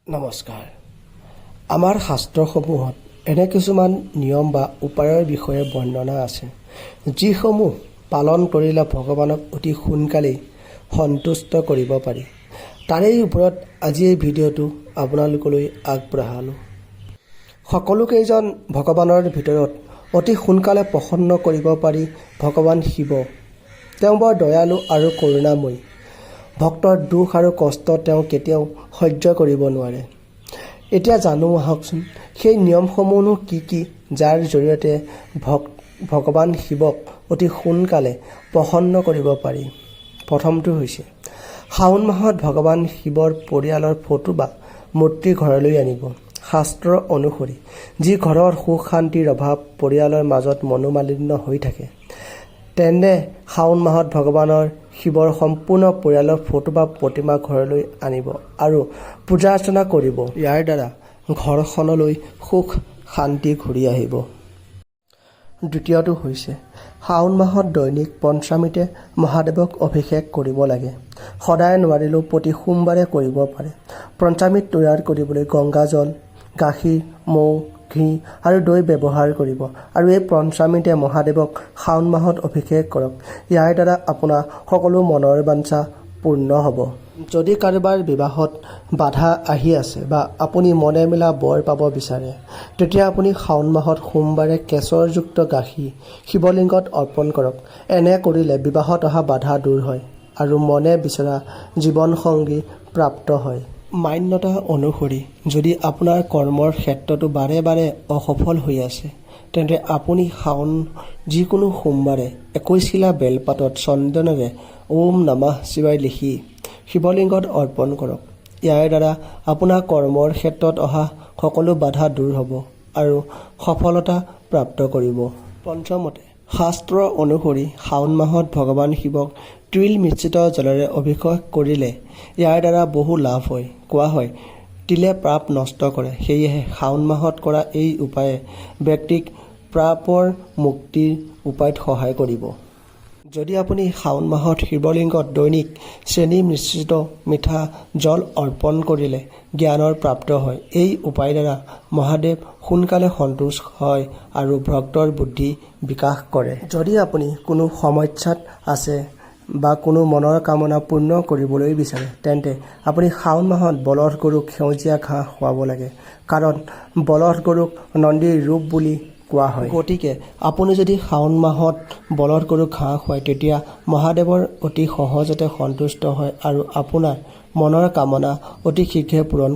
নমস্কাৰ। আমাৰ শাস্ত্ৰসমূহত এনে কিছুমান নিয়ম বা উপায়ৰ বিষয়ে বৰ্ণনা আছে, যিসমূহ পালন কৰিলে ভগৱানক অতি সোনকালেই সন্তুষ্ট কৰিব পাৰি। তাৰেই ওপৰত আজি এই ভিডিঅ'টো আপোনালোকলৈ আগবঢ়ালোঁ। সকলোকেইজন ভগৱানৰ ভিতৰত অতি সোনকালে প্ৰসন্ন কৰিব পাৰি ভগৱান শিৱ। তেওঁ বৰ দয়ালু আৰু কৰুণাময়ী। ভক্তৰ দুখ আৰু কষ্ট তেওঁ কেতিয়াও সহ্য কৰিব নোৱাৰে। এতিয়া জানো আহকচোন সেই নিয়মসমূহনো কি কি, যাৰ জৰিয়তে ভগৱান শিৱক অতি সোনকালে প্ৰসন্ন কৰিব পাৰি। প্ৰথমটো হৈছে শাওণ মাহত ভগৱান শিৱৰ পৰিয়ালৰ ফটো বা মূৰ্তি ঘৰলৈ আনিব। শাস্ত্ৰ অনুসৰি যি ঘৰৰ সুখ শান্তিৰ অভাৱ, পৰিয়ালৰ মাজত মনোমালিন্য হৈ থাকে, তেনে শাওণ মাহত ভগৱানৰ শিৱৰ সম্পূৰ্ণ পৰিয়ালৰ ফটো বা প্ৰতিমা ঘৰলৈ আনিব আৰু পূজা অৰ্চনা কৰিব। ইয়াৰ দ্বাৰা ঘৰখনলৈ সুখ শান্তি ঘূৰি আহিব। দ্বিতীয়টো হৈছে শাওণ মাহত দৈনিক পঞ্চামৃতে মহাদেৱক অভিষেক কৰিব লাগে। সদায় নোৱাৰিলেও প্ৰতি সোমবাৰে কৰিব পাৰে। পঞ্চামৃত তৈয়াৰ কৰিবলৈ গংগাজল, গাখীৰ, মৌ, ঘি আৰু দৈ ব্যৱহাৰ কৰিব আৰু এই পঞ্চামৃতে মহাদেৱক শাওণ মাহত অভিষেক কৰক। ইয়াৰ দ্বাৰা আপোনাৰ সকলো মনৰ বাঞ্ছা পূৰ্ণ হ'ব। যদি কাৰোবাৰ বিবাহত বাধা আহি আছে বা আপুনি মনে মিলা বৰ পাব বিচাৰে, তেতিয়া আপুনি শাওণ মাহত সোমবাৰে কেশৰযুক্ত গাখীৰ শিৱলিংগত অৰ্পণ কৰক। এনে কৰিলে বিবাহত অহা বাধা দূৰ হয় আৰু মনে বিচৰা জীৱনসংগী প্ৰাপ্ত হয়। মান্যতা অনুসৰি যদি আপোনাৰ কৰ্মৰ ক্ষেত্ৰতো বাৰে বাৰে অসফল হৈ আছে, তেন্তে আপুনি শাওণ যিকোনো সোমবাৰে 21 শিলা বেলপাতত চন্দনেৰে ওম নমঃ শিৱায় লিখি শিৱলিংগত অৰ্পণ কৰক। ইয়াৰ দ্বাৰা আপোনাৰ কৰ্মৰ ক্ষেত্ৰত অহা সকলো বাধা দূৰ হ'ব আৰু সফলতা প্ৰাপ্ত কৰিব। পঞ্চমতে শাস্ত্ৰ অনুসৰি শাওণ মাহত ভগৱান শিৱক তিল মিশ্ৰিত জলেৰে অভিষেক কৰিলে ইয়াৰ দ্বাৰা বহু লাভ হয়। কোৱা হয় তিলে পাপ নষ্ট কৰে। সেয়েহে শাওণ মাহত কৰা এই উপায়ে ব্যক্তিক পাপৰ মুক্তিৰ উপায়ত সহায় কৰিব। যদি আপুনি শাওণ মাহত শিৱলিংগত দৈনিক চেনি মিশ্ৰিত মিঠা জল অৰ্পণ কৰিলে জ্ঞানৰ প্ৰাপ্ত হয়। এই উপায়ৰ দ্বাৰা মহাদেৱ সোনকালে সন্তুষ্ট হয় আৰু ভক্তৰ বুদ্ধি বিকাশ কৰে। যদি আপুনি কোনো সমস্যাত আছে বা কোনো মনৰ কামনা পূৰ্ণ কৰিবলৈ বিচাৰে, তেন্তে আপুনি শাওণ মাহত বলদ গৰুক সেউজীয়া ঘাঁহ খুৱাব লাগে, কাৰণ বলদ গৰুক নন্দীৰ ৰূপ বুলি কোৱা হয়। গতিকে আপুনি যদি শাওণ মাহত বলদ গৰুক ঘাঁহ খুৱায়, তেতিয়া মহাদেৱৰ অতি সহজতে সন্তুষ্ট হয় আৰু আপোনাৰ মনৰ কামনা অতি শীঘ্ৰে পূৰণ